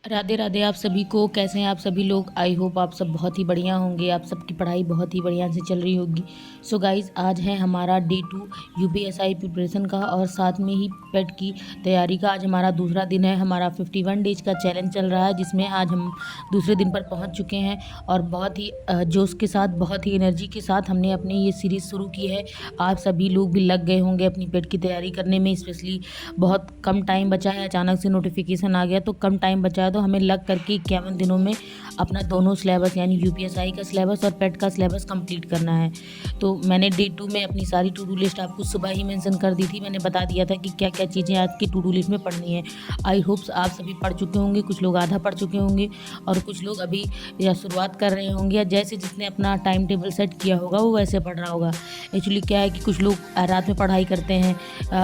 राधे राधे आप सभी को। कैसे हैं आप सभी लोग? आई होप आप सब बहुत ही बढ़िया होंगे। आप सबकी पढ़ाई बहुत ही बढ़िया से चल रही होगी। सो गाइज, आज है हमारा डे 2 यूपीएसआई प्रिपरेशन का और साथ में ही पेट की तैयारी का। आज हमारा दूसरा दिन है। हमारा 51 डेज का चैलेंज चल रहा है, जिसमें आज हम दूसरे दिन पर पहुंच चुके हैं और बहुत ही जोश के साथ, बहुत ही एनर्जी के साथ हमने अपनी ये सीरीज़ शुरू की है। आप सभी लोग भी लग गए होंगे अपनी पेट की तैयारी करने में। स्पेशली बहुत कम टाइम बचा है, अचानक से नोटिफिकेशन आ गया तो कम टाइम बचा है, तो हमें लग करके 51 दिनों में अपना दोनों सिलेबस यानी यूपीएसआई का सिलेबस और पेट का सिलेबस कंप्लीट करना है। तो मैंने डे 2 में अपनी सारी टू डू लिस्ट आपको सुबह ही मेंशन कर दी थी। मैंने बता दिया था कि क्या क्या चीज़ें आज की टू डू लिस्ट में पढ़नी है। आई होप्स आप सभी पढ़ चुके होंगे, कुछ लोग आधा पढ़ चुके होंगे और कुछ लोग अभी या शुरुआत कर रहे होंगे, या जैसे जिसने अपना टाइम टेबल सेट किया होगा वो वैसे पढ़ रहा होगा। एक्चुअली क्या है कि कुछ लोग रात में पढ़ाई करते हैं,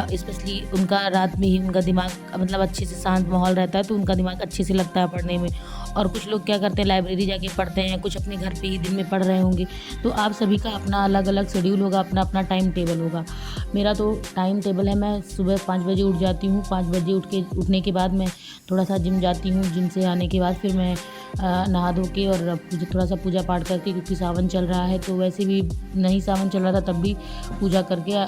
स्पेशली उनका रात में ही उनका दिमाग मतलब अच्छे से शांत माहौल रहता है, तो उनका दिमाग अच्छे से लगता है पढ़ने में। और कुछ लोग क्या करते हैं, लाइब्रेरी जाके पढ़ते हैं, कुछ अपने घर पे ही दिन में पढ़ रहे होंगे। तो आप सभी का अपना अलग अलग शेड्यूल होगा, अपना अपना टाइम टेबल होगा। मेरा तो टाइम टेबल है, मैं सुबह 5 बजे उठ जाती हूँ। 5 बजे उठने के बाद मैं थोड़ा सा जिम जाती हूँ। जिम से आने के बाद फिर मैं नहा धो के और थोड़ा सा पूजा पाठ करके, क्योंकि सावन चल रहा है तो वैसे भी नहीं सावन चल रहा था तब भी पूजा करके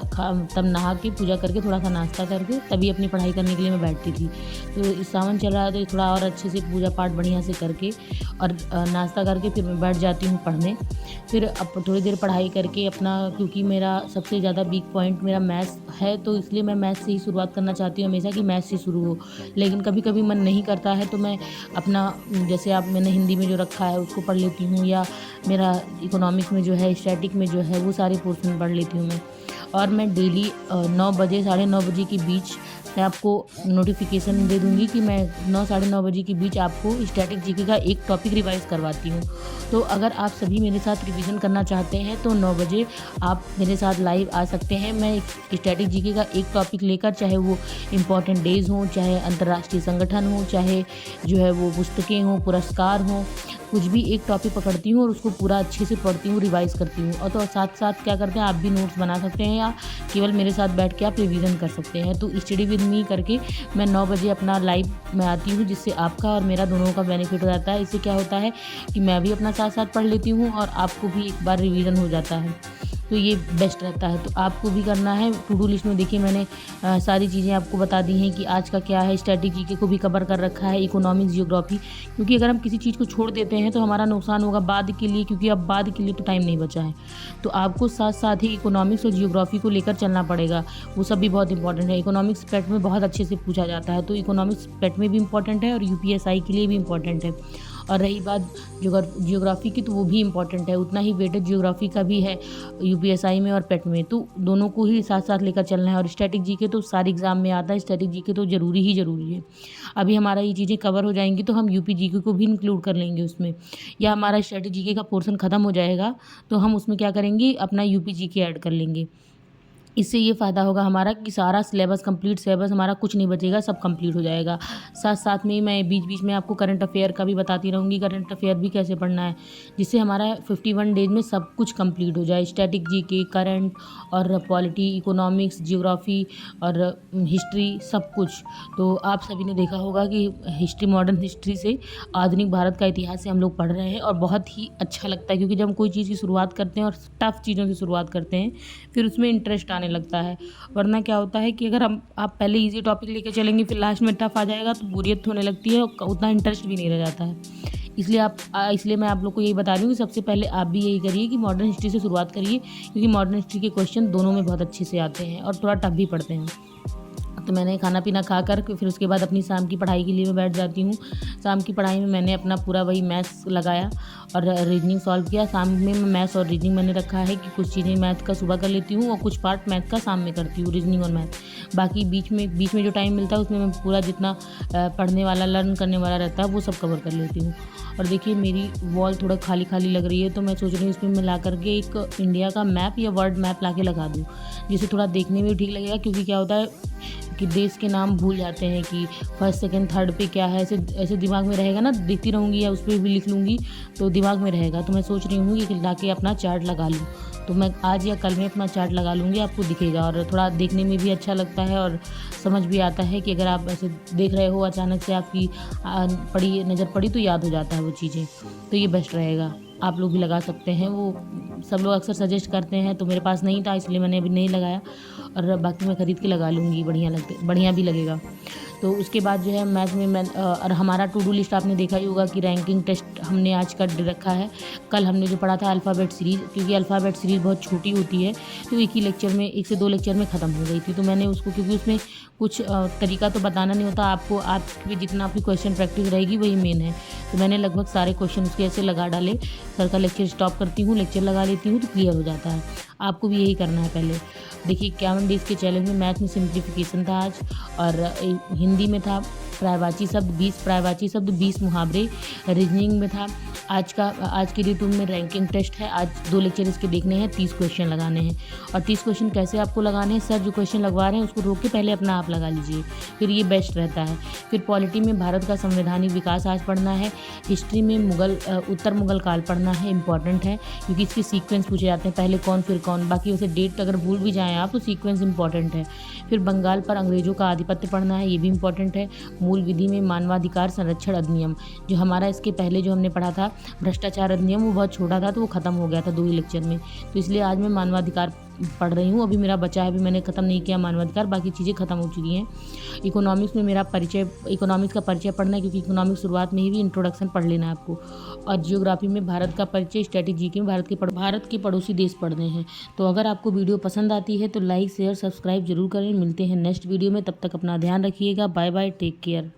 तब नहा के पूजा करके थोड़ा सा नाश्ता करके तभी अपनी पढ़ाई करने के लिए मैं बैठती थी। तो इस सावन चल रहा है तो थोड़ा और अच्छे से पूजा पाठ बढ़िया से करके और नाश्ता करके फिर मैं बैठ जाती हूँ पढ़ने। फिर अब थोड़ी देर पढ़ाई करके अपना, क्योंकि मेरा सबसे ज़्यादा वीक पॉइंट मेरा मैथ्स है, तो इसलिए मैं मैथ्स से ही शुरुआत करना चाहती हूँ हमेशा कि मैथ्स से शुरू हो। लेकिन कभी कभी मन नहीं करता है तो मैं अपना, जैसे आप मैंने हिंदी में जो रखा है उसको पढ़ लेती हूँ, या मेरा इकोनॉमिक्स में जो है, स्टैटिक में जो है वो सारे पोर्शन पढ़ लेती हूँ मैं। और मैं डेली 9 बजे 9:30 बजे के बीच मैं आपको नोटिफिकेशन दे दूँगी कि मैं 9 साढ़े 9 बजे के बीच आपको स्टैटिक जीके का एक टॉपिक रिवाइज़ करवाती हूँ। तो अगर आप सभी मेरे साथ रिवीजन करना चाहते हैं तो 9 बजे आप मेरे साथ लाइव आ सकते हैं। मैं स्टैटिक जीके का एक टॉपिक लेकर, चाहे वो इम्पॉर्टेंट डेज़ हों, चाहे अंतर्राष्ट्रीय संगठन हो, चाहे जो है वो पुस्तकें हों, पुरस्कार हों, कुछ भी एक टॉपिक पकड़ती हूँ और उसको पूरा अच्छे से पढ़ती हूँ, रिवाइज़ करती हूँ। और तो साथ साथ क्या करते हैं, आप भी नोट्स बना सकते हैं या केवल मेरे साथ बैठ के आप रिवीजन कर सकते हैं। तो स्टडी विद मी करके मैं 9 बजे अपना लाइव में आती हूँ, जिससे आपका और मेरा दोनों का बेनिफिट हो जाता है। इससे क्या होता है कि मैं भी अपना साथ साथ पढ़ लेती हूँ और आपको भी एक बार रिवीजन हो जाता है, तो ये बेस्ट रहता है। तो आपको भी करना है। टू डू लिस्ट में देखिए मैंने सारी चीज़ें आपको बता दी हैं कि आज का क्या है। स्टैटिक जीके को भी कवर कर रखा है, इकोनॉमिक्स, जियोग्राफी, क्योंकि अगर हम किसी चीज़ को छोड़ देते हैं तो हमारा नुकसान होगा बाद के लिए, क्योंकि अब बाद के लिए तो टाइम नहीं बचा है। तो आपको साथ साथ ही इकोनॉमिक्स और जियोग्राफी को लेकर चलना पड़ेगा, वो सब भी बहुत इंपॉर्टेंट है। इकोनॉमिक्स पेट में बहुत अच्छे से पूछा जाता है, तो इकोनॉमिक्स पेट में भी इंपॉर्टेंट है और यूपीएसआई के लिए भी इंपॉर्टेंट है। और रही बात जियोग्राफी की, तो वो भी इम्पॉर्टेंट है, उतना ही वेटेज जियोग्राफी का भी है यूपीएसआई में और पेट में, तो दोनों को ही साथ साथ लेकर चलना है। और स्टैटिक जीके तो सारे एग्जाम में आता है, स्टैटिक जीके तो ज़रूरी ही ज़रूरी है। अभी हमारा ये चीज़ें कवर हो जाएंगी तो हम यूपी जीके को भी इंक्लूड कर लेंगे उसमें, या हमारा स्टैटिक जीके का पोर्शन ख़त्म हो जाएगा तो हम उसमें क्या करेंगे, अपना यूपी जीके ऐड कर लेंगे। इससे ये फ़ायदा होगा हमारा कि सारा सिलेबस कंप्लीट, सिलेबस हमारा कुछ नहीं बचेगा, सब कंप्लीट हो जाएगा। साथ साथ में मैं बीच बीच में आपको करंट अफेयर का भी बताती रहूँगी, करंट अफेयर भी कैसे पढ़ना है, जिससे हमारा 51 डेज में सब कुछ कंप्लीट हो जाए। स्टैटिक जीके, करंट और पॉलिटी, इकोनॉमिक्स, जियोग्राफी और हिस्ट्री, सब कुछ। तो आप सभी ने देखा होगा कि हिस्ट्री, मॉडर्न हिस्ट्री से आधुनिक भारत का इतिहास से हम लोग पढ़ रहे हैं और बहुत ही अच्छा लगता है, क्योंकि जब हम कोई चीज़ की शुरुआत करते हैं और टफ़ चीज़ों से शुरुआत करते हैं फिर उसमें इंटरेस्ट आने लगता है। वरना क्या होता है कि अगर आप पहले इजी टॉपिक लेके चलेंगे फिर लास्ट में टफ आ जाएगा तो बोरियत होने लगती है और उतना इंटरेस्ट भी नहीं रह जाता है। इसलिए मैं आप लोग को यही बता रही हूँ कि सबसे पहले आप भी यही करिए कि मॉडर्न हिस्ट्री से शुरुआत करिए, क्योंकि मॉडर्न हिस्ट्री के क्वेश्चन दोनों में बहुत अच्छे से आते हैं और थोड़ा टफ भी पड़ते हैं। तो मैंने खाना पीना खा कर फिर उसके बाद अपनी शाम की पढ़ाई के लिए मैं बैठ जाती हूँ। शाम की पढ़ाई में मैंने अपना पूरा वही मैथ्स लगाया और रीजनिंग सॉल्व किया। शाम में मैं मैथ्स और रीजनिंग मैंने रखा है कि कुछ चीज़ें मैथ का सुबह कर लेती हूँ और कुछ पार्ट मैथ का शाम में करती हूँ, रीजनिंग और मैथ। बाकी बीच में जो टाइम मिलता है उसमें मैं पूरा जितना पढ़ने वाला, लर्न करने वाला रहता है वो सब कवर कर लेती हूँ। और देखिए मेरी वॉल थोड़ा खाली खाली लग रही है, तो मैं सोच रही हूँ इसमें मैं ला करके एक इंडिया का मैप या वर्ल्ड मैप ला के लगा दूँ, जिससे थोड़ा देखने में भी ठीक लगेगा। क्योंकि क्या होता है कि देश के नाम भूल जाते हैं कि फर्स्ट सेकंड थर्ड पे क्या है, ऐसे ऐसे दिमाग में रहेगा ना, देखती रहूँगी या उस पर भी लिख लूँगी तो दिमाग में रहेगा। तो मैं सोच रही हूँ कि ला के अपना चार्ट लगा लूँ। तो मैं आज या कल में अपना चार्ट लगा लूँगी, आपको दिखेगा और थोड़ा देखने में भी अच्छा लगता है और समझ भी आता है कि अगर आप ऐसे देख रहे हो अचानक से आपकी नज़र पड़ी तो याद हो जाता है वो चीज़ें, तो ये बेस्ट रहेगा। आप लोग भी लगा सकते हैं, वो सब लोग अक्सर सजेस्ट करते हैं, तो मेरे पास नहीं था इसलिए मैंने अभी नहीं लगाया और बाकी मैं ख़रीद के लगा लूँगी, बढ़िया भी लगेगा। तो उसके बाद जो है मैथ में और हमारा टू डू लिस्ट आपने देखा ही होगा कि रैंकिंग टेस्ट हमने आज कर रखा है। कल हमने जो पढ़ा था अल्फ़ाबेट सीरीज़, क्योंकि अल्फ़ाबेट सीरीज़ बहुत छोटी होती है तो एक से दो लेक्चर में ख़त्म हो गई थी, तो मैंने उसको, क्योंकि उसमें कुछ तरीका तो बताना नहीं होता आपको, आपकी जितना आपकी क्वेश्चन प्रैक्टिस रहेगी वही मेन है, तो मैंने लगभग सारे क्वेश्चन उसके ऐसे लगा डाले। सर का लेक्चर स्टॉप करती हूँ, लेक्चर लगा लेती हूँ तो क्लियर हो जाता है। आपको भी यही करना है पहले। देखिए 51 डेज़ के चैलेंज में मैथ में सिंप्लीफिकेशन था आज, और हिंदी में था पर्यायवाची शब्द 20 पर्यायवाची शब्द, 20 मुहावरे। रीजनिंग में था आज के डेट में रैंकिंग टेस्ट है। आज 2 लेक्चर इसके देखने हैं, 30 क्वेश्चन लगाने हैं। और 30 क्वेश्चन कैसे आपको लगाने हैं, सर जो क्वेश्चन लगवा रहे हैं उसको रोक के पहले अपना आप लगा लीजिए, फिर ये बेस्ट रहता है। फिर पॉलिटी में भारत का संवैधानिक विकास आज पढ़ना है। हिस्ट्री में उत्तर मुगल काल पढ़ना है, इंपॉर्टेंट है क्योंकि इसके सीक्वेंस पूछे जाते हैं, पहले कौन फिर कौन। बाकी वैसे डेट अगर भूल भी जाएँ आप तो सीक्वेंस इंपॉर्टेंट है। फिर बंगाल पर अंग्रेज़ों का आधिपत्य पढ़ना है, ये भी इंपॉर्टेंट है। मूल विधि में मानवाधिकार संरक्षण अधिनियम, जो हमारा इसके पहले जो हमने पढ़ा था भ्रष्टाचार अधिनियम, वो बहुत छोटा था तो वो ख़त्म हो गया था 2 ही लेक्चर में, तो इसलिए आज मैं मानवाधिकार पढ़ रही हूँ। अभी मेरा बचा है, अभी मैंने ख़त्म नहीं किया मानवाधिकार, बाकी चीज़ें ख़त्म हो चुकी हैं। इकोनॉमिक्स में इकोनॉमिक्स का परिचय पढ़ना है, क्योंकि इकोनॉमिक्स शुरुआत में ही भी इंट्रोडक्शन पढ़ लेना है आपको। और जियोग्राफी में भारत का परिचय, स्ट्रेटेजी में भारत के पड़ोसी देश पढ़ने हैं। तो अगर आपको वीडियो पसंद आती है तो लाइक शेयर सब्सक्राइब जरूर करें। मिलते हैं नेक्स्ट वीडियो में, तब तक अपना ध्यान रखिएगा। Bye bye, take care.